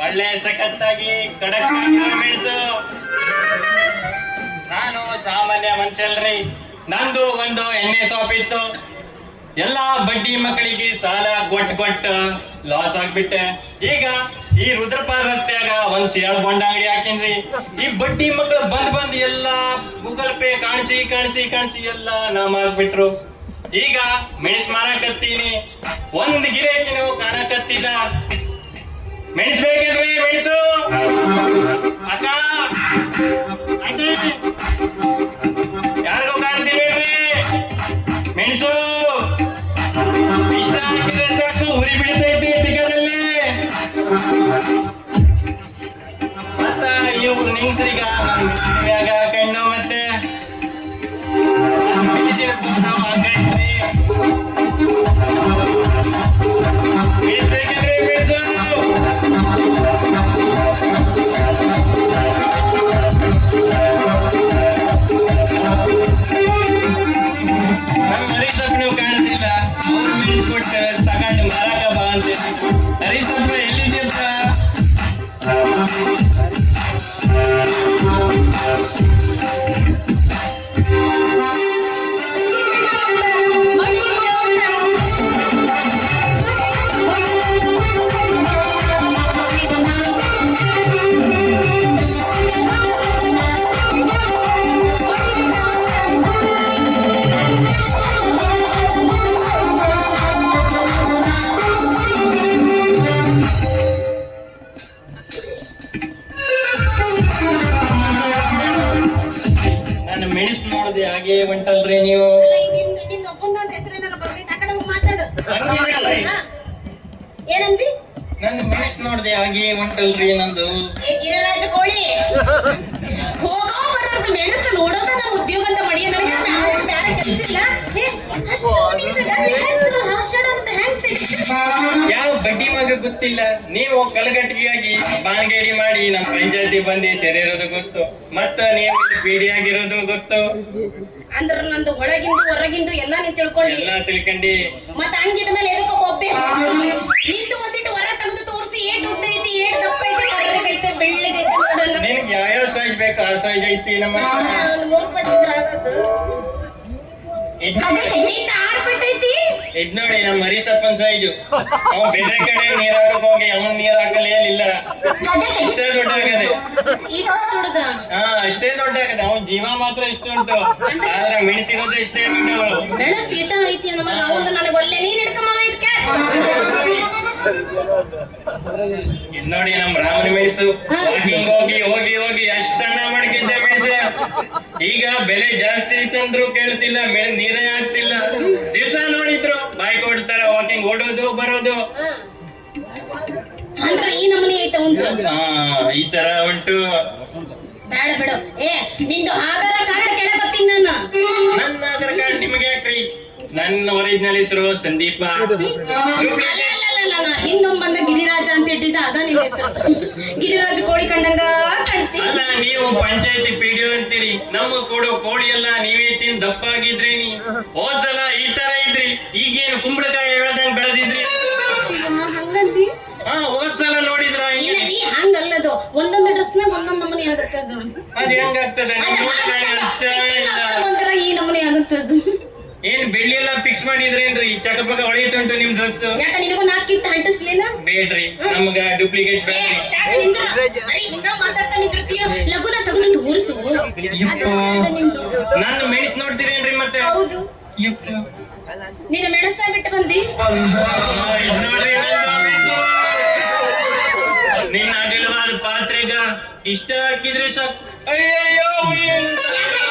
ಒಳ್ಳೆ ಸಖತ್ತಾಗಿ ಖಡಕ್ ಆಗಿರೋ ಮೆಣಸು. ನಾನು ಸಾಮಾನ್ಯ ಮನುಷ್ಯಲ್ರಿ. ನಂದು ಒಂದು ಎಣ್ಣೆ ಶಾಪ್ ಇತ್ತು. ಎಲ್ಲಾ ಬಡ್ಡಿ ಮಕ್ಕಳಿಗೆ ಸಾಲ ಕೊಟ್ಟು ಲಾಸ್ ಆಗ್ಬಿಟ್ಟೆ. ಈಗ ಈ ರುದ್ರಪಾದ ರಸ್ತೆಯಾಗ ಒಂದ್ ಸೇಳ್ ಬೊಂಡ ಅಂಗಡಿ ಹಾಕಿನ್ರಿ. ಈ ಬಡ್ಡಿ ಮಕ್ಕಳು ಬಂದ್ ಎಲ್ಲಾ ಗೂಗಲ್ ಪೇ ಕಾಣಿಸಿ ಎಲ್ಲಾ ನಾ ಮಾಡ್ಬಿಟ್ರು. ಈಗ ಮೆಣಸ್ ಮಾರಕತ್ತೀನಿ. ಒಂದ್ ಗಿರೇಕಿನೂ ಕಾಣಕತ್ತಿದ. ಮೆಣಸ್ ಬೇಕೇನ್ರಿ? ಮೆಣಸು ಅಕ್ಕ ಆಂಟಿ ಯಾರಿಗೂ ಕಾಣ್ತೀವಿ ಮೆಣಸು. ಇಷ್ಟ ಹಾಕಿದ್ರೆ ಸಾಕು, ಉರಿ ಬಿಡ್ತೈತಿ ದಿಗದಲ್ಲಿ. ಮತ್ತ ಇವ್ರು ನಿಂಗ್ಸ್ರಿಗ ಮ್ಯಾಗ ಕಣ್ಣು ಮತ್ತೆ ಮೆಣಸಿನ ಫೋಟೋ ಹಾಕೈತ್ರಿ. ಬೇಕಂದ್ರೆ ಮೆಣಸು ನಮ್ಮ ಹರಿಸಪ್ಪ ನೀವು ಕಾಣಿಸಿಲ್ಲ. ಅವ್ರು ಮೆಣಸು ಕೊಟ್ಟು ತಗೊಂಡು ಮಾರಾಕ ಬಾ ಅಂತ. ಹರಿಸಪ್ಪ ಎಲ್ಲಿದ್ದೀರ? ನಾನು ಮೆಣಸು ನೋಡಿದೆ ಹಾಗೆ ಹೊಂಟಲ್ರಿ ನೀವು. ಏನಂದಿ? ನನ್ನ ಮೆಣಸು ನೋಡಿದೆ ಹಾಗೆ ಹೊಂಟಲ್ರಿ ನಂದು. ಗಿರಿರಾಜ ಕೋಳಿ ಹೋಗೋ ಬರೋದು ಮೆಣಸು ನೋಡೋದ ನಮ್ಮ ಉದ್ಯೋಗ ಅಂತ ಮಡಿಯ. ನನಗೆ ಬೇರೆ ಕೆಲಸ ಯಾವ ಬಡ್ಡಿ ಮಗ ಗೊತ್ತಿಲ್ಲ. ನೀವು ಕಲಗಟ್ಟಿಗೆಯಾಗಿ ಬಾಣಗೇಡಿ ಮಾಡಿ ನಮ್ಮ ಪಂಚಾಯತಿ ಬಂದು ಸೇರಿರೋದು ಗೊತ್ತು. ಮತ್ತ ನೀವು ಬೀಡಿಯಾಗಿರೋದು ಗೊತ್ತು. ಅಂದ್ರ ನಂದು ಒಳಗಿಂದು ಹೊರಗಿಂದು ಎಲ್ಲ ನೀನ್ ತಿಳ್ಕೊಂಡಿ. ಎಲ್ಲ ತಿಳ್ಕೊಂಡಿ. ಮತ್ತ ಹಂಗಿದ ಮೇಲೆ ಎದಕ್ಕ ಒಬ್ಬೆ ನಿಂದು ಒಂದಿಟ್ಟು ಹೊರ ತೆಗೆದು ತೋರಿಸಿ ಏಟ್ ಉದ್ದ ಐತಿ, ಏಟ್ ದಪ್ಪ ಐತಿ, ಕರ್ರಗೈತೆ, ಬೆಳ್ಳಗೈತೆ ನೋಡೋಣ. ನಿನಗೆ ಯಾವ ಸೈಜ್ ಬೇಕು ಆ ಸೈಜ್ ಐತಿ ನಮ್ಮ. ಒಂದು 3 ಪಟ್ಟಿದ್ರೆ ಆಗತ್ತು. ನಿಂದ 6 ಪಟ್ಟಿ ಐತಿ. ಇದ್ ನೋಡಿ ನಮ್ಮ ಹರಿಸಪ್ಪನ್ ಸೈಜು. ಅವ್ ಬೇರೆ ಕಡೆ ನೀರ್ ಹಾಕಕ್ ಹೋಗಿ ಅವನ್ ನೀರ್ ಹಾಕಲ್ಲ ಏನಿಲ್ಲ. ಇಷ್ಟೇ ದೊಡ್ಡ ಆಗದೆ. ಹಾ ಇಷ್ಟೇ ದೊಡ್ಡ ಆಗದೆ. ಅವನ್ ಜೀವ ಮಾತ್ರ ಇಷ್ಟು ಉಂಟು. ಆದ್ರೆ ಮೆಣಸಿರೋದು ಇಷ್ಟೇ ಉಂಟು. ಮೆಣಸ್ ಇಟ ಐತಿ ಅಂದ ಮಗ ಅವಂದು ನನಗೆ ಒಳ್ಳೆ ನೀರ್ ಹಿಡ್ಕಮ್ಮ ಇದಕ್ಕೆ. ಇದ್ ನೋಡಿ ನಮ್ ರಾಮನ ಮೆಣಸು. ಹೋಗಿ ಅಷ್ಟು ಸಣ್ಣ ಮಡಗಿದ್ದೆ ಮೆಣಸು. ಈಗ ಬೆಲೆ ಜಾಸ್ತಿ ಐತಂದ್ರು ಕೇಳ್ತಿಲ್ಲ, ನೀರೇ ಆಗ್ತಿಲ್ಲ. ದಿವ್ಸ ನೋಡಿದ್ರು ಬಾಯಿ ಕೊಡ್ತಾರ, ವಾಕಿಂಗ್ ಓಡೋದು ಬರೋದು. ಅಂದ್ರೆ ಈ ನಮೂನಿ ಐತ ಉಂಟು. ಈ ತರ ಉಂಟು. ಬೇಡ ಬಿಡು. ನಿಂದು ಆಧಾರ ಕಾರ್ಡ್ ಕೆಳಗತ್ತೀನಿ ನಾನು. ನನ್ನ ಆಧಾರ್ ಕಾರ್ಡ್ ನಿಮಗೆ ಯಾಕ್ರಿ? ನನ್ನ ಒರಿಜಿನಲ್ ಹೆಸರು ಸಂದೀಪ. ಹಿಂದೊಮ್ಮೆ ಬಂದ ಗಿರಿರಾಜ ಅಂತ ಇಟ್ಟಿದ್ದ ಅದ ನಿನ್ನ ಹೆಸರು. ಗಿರಿರಾಜ ಕೋಳಿ ಕಂಡಂಗ ಕಾಣ್ತಿ. ಅಲ್ಲ ನೀವು ಪಂಚಾಯತಿ ಪಿಡಿಒ ಅಂತೀರಿ. ನಮ್ಮ ಕೊಡೋ ಕೋಳಿ ಎಲ್ಲ ನೀವೇ ತಿಂದು ದಪ್ಪ ಆಗಿದ್ರಿ. ನೀ ಹೋದ್ಸಲ ಈ ತರ ಇದ್ರಿ, ಈಗೇನು ಕುಂಬಳಕಾಯಿ ಹೇಳ್ದಂಗ್ ಬೆಳೆದಿದ್ರಿ. ಹಂಗಂದಿ? ಹೋದ್ಸಲ ನೋಡಿದ್ರ? ಹಂಗಲ್ಲದು, ಒಂದೊಂದು ಡ್ರೆಸ್ ನಾಗ ಒಂದೊಂದು ನಮೂನಿ ಆಗುತ್ತದು. ಅದ್ ಹೆಂಗಾಗ್ತದೆ? ಒಂಥರ ಈ ನಮೂನಿ ಆಗುತ್ತದು. ಏನ್ ಬೆಳ್ಳಿ ಎಲ್ಲ ಫಿಕ್ಸ್ ಮಾಡಿದ್ರೇನ್ರಿ? ಚಕಪಕ ಹೊಳೆಯುತ್ತುಂಟು ನಿಮ್ ಡ್ರೆಸ್. ಯಾಕ ನಿನಗೂ 4 ಕಿತ್ತ ಅಂಟಿಸ್ಲಿಲ್ಲ? ಬೇಡ್ರಿ, ನಮ್ಗ ಡೂಪ್ಲಿಕೇಟ್ ಬೇಡ್ರಿ. ಮಾತಾಡ್ತಾ ನಿಂತಿರ್ತೀಯ, ಲಗುನ ತಗೊಂಡು ತೋರಿಸು. ನನ್ನ ಮೆಣಸ್ ನೋಡ್ತೀರೇನ್ರಿ ಮತ್ತೆ? ಹೌದು. ನಿನ್ನ ಮೆಣಸ ಬಿಟ್ಟು ಬಂದಿ. ನೋಡ್ರಿ ನಿನ್ನ ಅಗಲವಾದ ಪಾತ್ರೆಗ ಇಷ್ಟ ಹಾಕಿದ್ರೆ ಸಾಕು. ಅಯ್ಯಯ್ಯೋ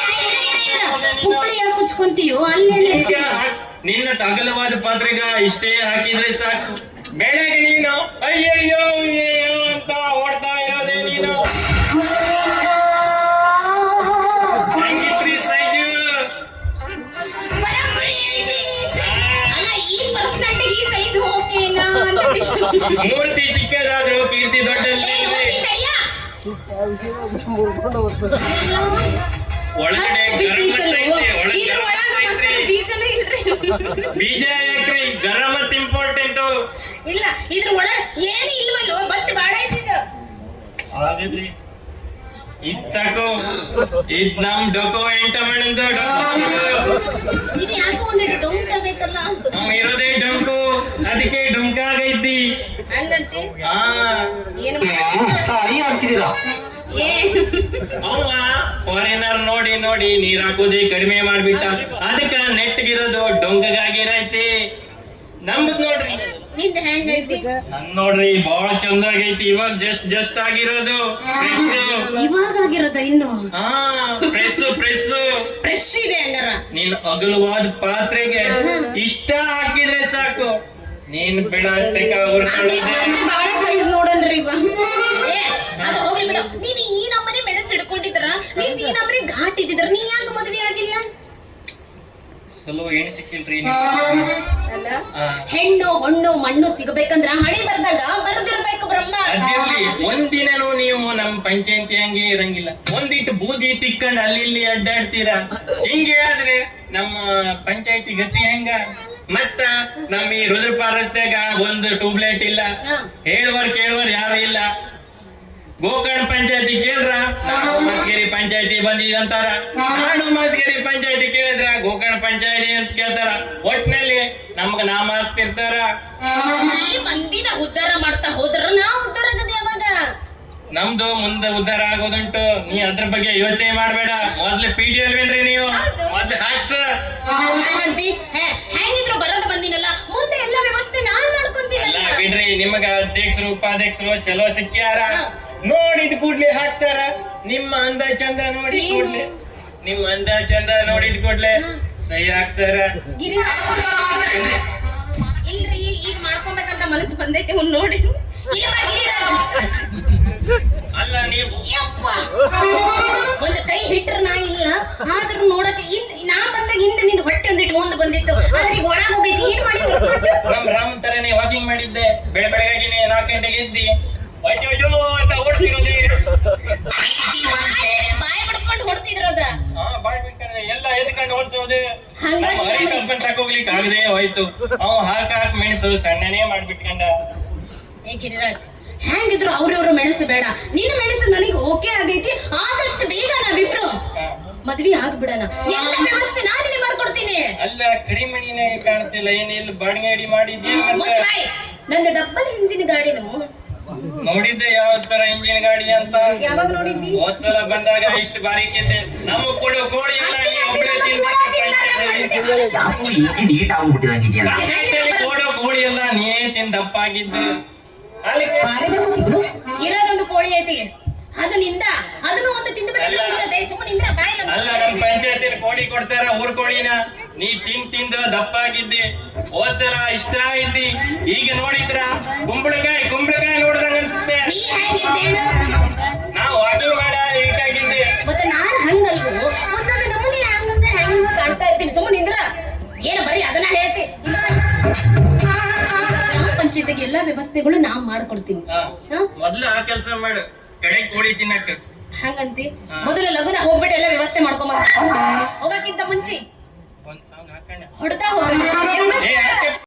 ಪುಪ್ಪಳಿ ಯಾಕೆ ಕುಚ್ಕೊಂತೀಯೋ? ಅಲ್ಲೇ ನಿನ್ನ ಅಗಲವಾದ ಪಾತ್ರೆಗ ಇಷ್ಟೇ ಹಾಕಿದ್ರೆ ಸಾಕು. ಬೆಳಗ್ಗೆ ನೀನು ಅಯ್ಯಯ್ಯೋ ಅಂತ ಓಡ್ತಾ ಇರೋದೇ ನೀನು. ಮೂರ್ತಿ ಚಿಕ್ಕದಾದ್ರು ಕೀರ್ತಿ ದೊಡ್ಡಲ್ಲಿ. ಒಳಗಡೆ ಬೀಜನೇ ಇಲ್ರಿ. ಬೀಜ ಯಾಕ್ರಿ ಗರಂ ಮತ್ ಇಂಪಾರ್ಟೆಂಟ್ ಇಲ್ಲ ಇದ್ರ ಒಳಗ ಏನು ಇಲ್ವಲ್ಲೋ ಬತ್ ಬಾಡ ಐತಿದ ಹಾಗಿದ್ರಿ ಇತ್ತಕೋ ಇದ್ ನಮ್ ಡಾಕ್ಯುಮೆಂಟ್ ಮಾಡಂತ ಇದು ಯಾಕೋ ಒಂದಿಟ್ಟು ಡೊಂಕ್ ಆಗೈತಲ್ಲ ನಮ್ ಇರೋದೇ ಡೊಂಕು ಅದಕ್ಕೆ ಡೊಂಕಾಗೈತಿ ಹಂಗಂತೆ ಹಾ ಏನು ಸಾರಿ ಆಗ್ತಿದ್ದೀರಾ ಏ ಅವ ಫಾರಿನರ್ ನೋಡಿ ನೋಡಿ ನೀರ್ ಹಾಕೋದೇ ಕಡಿಮೆ ಮಾಡ್ಬಿಟ್ಟ ಅದಕ್ಕ ನೆಟ್ಗಿರೋದು ಡೊಂಕಗಾಗಿರೈತಿ ನಮ್ದು ನೋಡ್ರಿ ನಿಂದ ಹೆಂಗೈತಿ ನನ್ ನೋಡ್ರಿ ಬಾಳ ಚಂದ ಆಗೈತಿ ಇವಾಗ ಜಸ್ಟ್ ಆಗಿರೋದು ಫ್ರೆಶ್ ಇವಾಗ ಆಗಿರೋದ ಇನ್ನು ಹಾ ಫ್ರೆಶ್ ಫ್ರೆಶ್ ಇದೆ ಹಂಗಾರ ನೀನ್ ಅಗಲವಾದ ಪಾತ್ರೆಗೆ ಇಷ್ಟ ಹಾಕಿದ್ರೆ ಸಾಕು ನೀನ್ ಬಿಡಾಕ ಹುರ್ಕೊಳ್ಳೋದೆ ಬಾಳ ಸೈಜ್ ನೋಡನ್ರಿ ಇವ ಏ ಅದು ಹೋಗ್ಲಿ ಬಿಡು ನೀನು ಈ ನಮ್ಮನೆ ಮೆಣಸು ಹಿಡ್ಕೊಂಡಿದ್ರ ನೀನ್ ಈ ನಮ್ಮನೆ ಘಾಟ್ ಇದ್ದಿದ್ರ ನೀ ಯಾಕೆ ಮದುವೆ ಆಗಿಲ್ಲ ಸಲೋ ಏನ್ ಸಿಕ್ಕಿಲ್ರಿ ಅಲ್ಲ ಹೆಣ್ಣು ಹೊಣ್ಣು ಮಣ್ಣು ಸಿಗಬೇಕಂದ್ರ ಹಣೆ ಬರ್ದಾಗ ಬರ್ದಿರ್ಬೇಕು ಬ್ರಹ್ಮ ಅದಿರ್ಲಿ ಒಂದಿನನೂ ನೀವು ನಮ್ ಪಂಚಾಯತಿ ಹಂಗೆ ಇರಂಗಿಲ್ಲ ಒಂದಿಟ್ಟು ಬೂದಿ ತಿಕ್ಕೊಂಡ್ ಅಲ್ಲಿ ಇಲ್ಲಿ ಅಡ್ಡಾಡ್ತೀರಾ ಹಿಂಗೆ ಆದ್ರೆ ನಮ್ಮ ಪಂಚಾಯತಿ ಗತಿ ಹೆಂಗ ಮತ್ತ ನಮ್ಮ ಈ ರುದ್ರಪಾರ ರಸ್ತೆಗ ಒಂದು ಟ್ಯೂಬ್ಲೈಟ್ ಇಲ್ಲ ಹೇಳುವರ್ ಯಾರು ಇಲ್ಲ ಗೋಕರ್ಣ ಪಂಚಾಯತಿ ಕೇಳ್ರ ಮಸ್ಗೇರಿ ಪಂಚಾಯತಿ ಬಂದಿದಂತಾರ ನಾಡು ಮಸ್ಗೇರಿ ಪಂಚಾಯತಿ ಕೇಳಿದ್ರ ಗೋಕರ್ಣ ಪಂಚಾಯತಿ ಅಂತ ಕೇಳ್ತಾರ ಒಟ್ನಲ್ಲಿ ನಮ್ಗ ನಾಮ ಹಾಕ್ತಿರ್ತಾರ ಈ ಮಂದಿನ ಉದ್ಧಾರ ಮಾಡ್ತಾ ಹೋದ್ರ ನಾ ಉದ್ಧಾರ ಆಗದೆ ಯಾವಾಗ ನಮ್ದು ಮುಂದೆ ಉದ್ಧಾರ ಆಗೋದುಂಟು ನೀ ಅದ್ರ ಬಗ್ಗೆ ಯೋಚನೆ ಮಾಡ್ಬೇಡ ಮೊದ್ಲು ಪಿಡಿ ಅಲ್ವೇನ್ರಿ ನೀವು ಮೊದ್ಲು ಹಾಕ್ಸ ಹಂಗಂತಿ ಹೆಂಗಿದ್ರು ಬರೋದ ಬಂದಿನಲ್ಲ ಮುಂದೆ ಎಲ್ಲ ವ್ಯವಸ್ಥೆ ನಾನ್ ಅಲ್ಲ ಮಾಡ್ಕೊಂತೀನಲ್ಲ ಬಿಡ್ರಿ ನಿಮಗ ಅಧ್ಯಕ್ಷರು ಉಪಾಧ್ಯಕ್ಷರು ಚಲೋ ಸಿಕ್ಕ್ಯಾರ ನೋಡಿದ ಕೂಡ್ಲೆ ಹಾಕ್ತಾರ ನಿಮ್ಮ ಅಂದ ಚಂದ ನೋಡಿದ ಕೂಡ್ಲೆ ನಿಮ್ಮ ಅಂದ ಚಂದ ನೋಡಿದ ಕೂಡ್ಲೆ ಸಹಿ ಹಾಕ್ತಾರ ಗಿರಿ ಇಲ್ರಿ ಈಗ ಮಾಡ್ಕೊಬೇಕಂತ ಮನಸ್ಸು ಬಂದೈತಿ ಒಂದ್ ನೋಡಿ ಇಲ್ಲ ಬಾ, ಗಿರಿರಾಜ್. ಅಲ್ಲ ನೀವು ಯಪ್ಪ. ಒಂದ್ ಕೈ ಹಿಟ್ರ ನಾ ಇಲ್ಲ ಆದ್ರೂ ನೋಡಕ್ಕೆ ನಾ ಬಂದಾಗ ಹಿಂದೆ ನಿಂದ ಹೊಟ್ಟೆ ಒಂದಿಟ್ಟು ಮುಂದೆ ಬಂದಿತ್ತು ಆದ್ರೆ ಈಗ ಒಳಗ್ ಹೋಗೈತಿ ಏನ್ ಮಾಡಿ ನಮ್ ರಾಮ್ ತರನೇ ವಾಕಿಂಗ್ ಮಾಡಿದ್ದೆ ಬೆಳಗಾಗಿನೇ 4 ಗಂಟೆಗೆ ಎದ್ದಿ ಅಯ್ಯೋ ಅಂತ ಓಡ್ತಿರೋದೇ ಬಾಯಿ ಬಿಡ್ಕೊಂಡು ಹೊಡ್ತಿದ್ರದ ಹಾ ಬಾಳ್ ಬಿಟ್ಕೊಂಡ್ರೆ ಎಲ್ಲ ಎದ್ಕೊಂಡು ಓಡ್ಸೋದೆ ಹಂಗಾಗಿ ನಮ್ಮ ಹರಿ ಸರ್ಪಂಚ್ ಹಾಕೋಗ್ಲಿಕ್ಕೆ ಆಗದೆ ಹೋಯ್ತು ಅವ ಹಾಕ್ ಮೆಣಸು ಸಣ್ಣನೇ ಮಾಡ್ಬಿಟ್ಕೊಂಡ ಏ ಗಿರಿರಾಜ್ ಹೆಂಗಿದ್ರು ಅವ್ರವ್ರ ಮೆಣಸು ಬೇಡ ನಿನ್ನ ಮೆಣಸು ನನಗೆ ಓಕೆ ಆಗೈತಿ ಆದಷ್ಟು ಬೇಗ ನಾವಿಬ್ರು ಮದ್ವಿ ಆಗ್ಬಿಡಣ ಎಲ್ಲ ವ್ಯವಸ್ಥೆ ನಾನೇ ಮಾಡ್ಕೊಡ್ತೀನಿ ಅಲ್ಲ ಕರಿಮಣಿನೇ ಕಾಣ್ತಿಲ್ಲ ಏನಿಲ್ಲ ಬಾಡಿಗೆ ಅಡಿ ಮಾಡಿದ್ಯೇನ್ ಮತ್ತೆ ಮುಚ್ಚಾಯ್ ನಂದು ಡಬ್ಬಲ್ ಇಂಜಿನ್ ಗಾಡಿನು ನೋಡಿದ್ದೆ ಯಾವ ತರ ಇಂಜಿನ್ ಗಾಡಿ ಅಂತ ಯಾವಾಗ ನೋಡಿದ್ದಿ ಹೋದ್ಸಲ ಬಂದಾಗ ಇಷ್ಟು ಬಾರಿಕಿದ್ದೆ ನಮಗ್ ಕೊಡೋ ಕೋಳಿ ಎಲ್ಲ ನೀ ಒಬ್ಳೆ ತಿಂದ್ಬಿಟ್ಟು ಯಾಕೋ ಇಂಜಿನ್ ಹೀಟ್ ಆಗ್ಬಿಟ್ಟಿದಂಗಿದೆಯಲ್ಲ ಪಂಚಾಯ್ತಿಯಲ್ಲಿ ಕೊಡೋ ಕೋಳಿ ಎಲ್ಲ ನೀನೇ ತಿಂದು ದಪ್ಪಾಗಿದ್ದು ಅಲ್ಲಿ ಇರೋದೊಂದು ಕೋಳಿ ಐತಿ ಅದು ನಿಂದ ಅದನ್ನು ಒಂದು ತಿಂದ್ಬಿಟ್ಟೆ ಸುಮ್ಮನೆ ನಿಂದ್ರ ಬಾಯಿ ಅಲ್ಲ ನಮ್ ಪಂಚಾಯತಿಯಲ್ಲಿ ಕೋಳಿ ಕೊಡ್ತಾರ ಊರ್ ಕೋಳಿನ ನೀ ತಿಂದು ದಪ್ಪಾಗಿದ್ದಿ ಹೋದ್ಸಲ ಇಷ್ಟ ಇದ್ದಿ ಈಗ ನೋಡಿದ್ರ ಕುಂಬಳಕಾಯಿ ನೋಡ್ದಂಗ ಅನ್ಸುತ್ತೆ ನೀ ಹೆಂಗಿದ್ದೇನು ನಾವು ವಾಕಿಂಗ್ ಮಾಡ ಹೀಗಾಗಿದ್ದೆ ಮತ್ತೆ ನಾನ್ ಹಂಗಲ್ವೋ ಒಂದೊಂದು ನಮೂನಿ ಹೆಂಗ ಕಾಣ್ತಾ ಇರ್ತೀನಿ ಸುಮ್ಮನೆ ನಿಂದ್ರ ಏನು ಬರೀ ಅದನ್ನ ಹೇಳ್ತಿ ಗ್ರಾಮ ಪಂಚಾಯತಿಗೆ ಎಲ್ಲಾ ವ್ಯವಸ್ಥೆಗಳು ನಾವ್ ಮಾಡ್ಕೊಡ್ತೀನಿ ಮೊದ್ಲು ಆ ಕೆಲಸ ಮಾಡು ಕಡೆ ಕೋಳಿ ತಿನ್ನಕ್ಕ ಹಂಗಂತಿ ಮೊದಲು ಲಗುನ ಹೋಗ್ಬಿಟ್ಟು ಎಲ್ಲ ವ್ಯವಸ್ಥೆ ಮಾಡ್ಕೊಂಬ ಹೋಗಕ್ಕಿಂತ ಮುಂಚೆ ಒಂದ್ ಸಾಂಗ್ ಹಾಕೋಣ ಹೊಡ್ತಾ ಹೋಗ್ಬೇಕು ಏ ಯಾಕೆ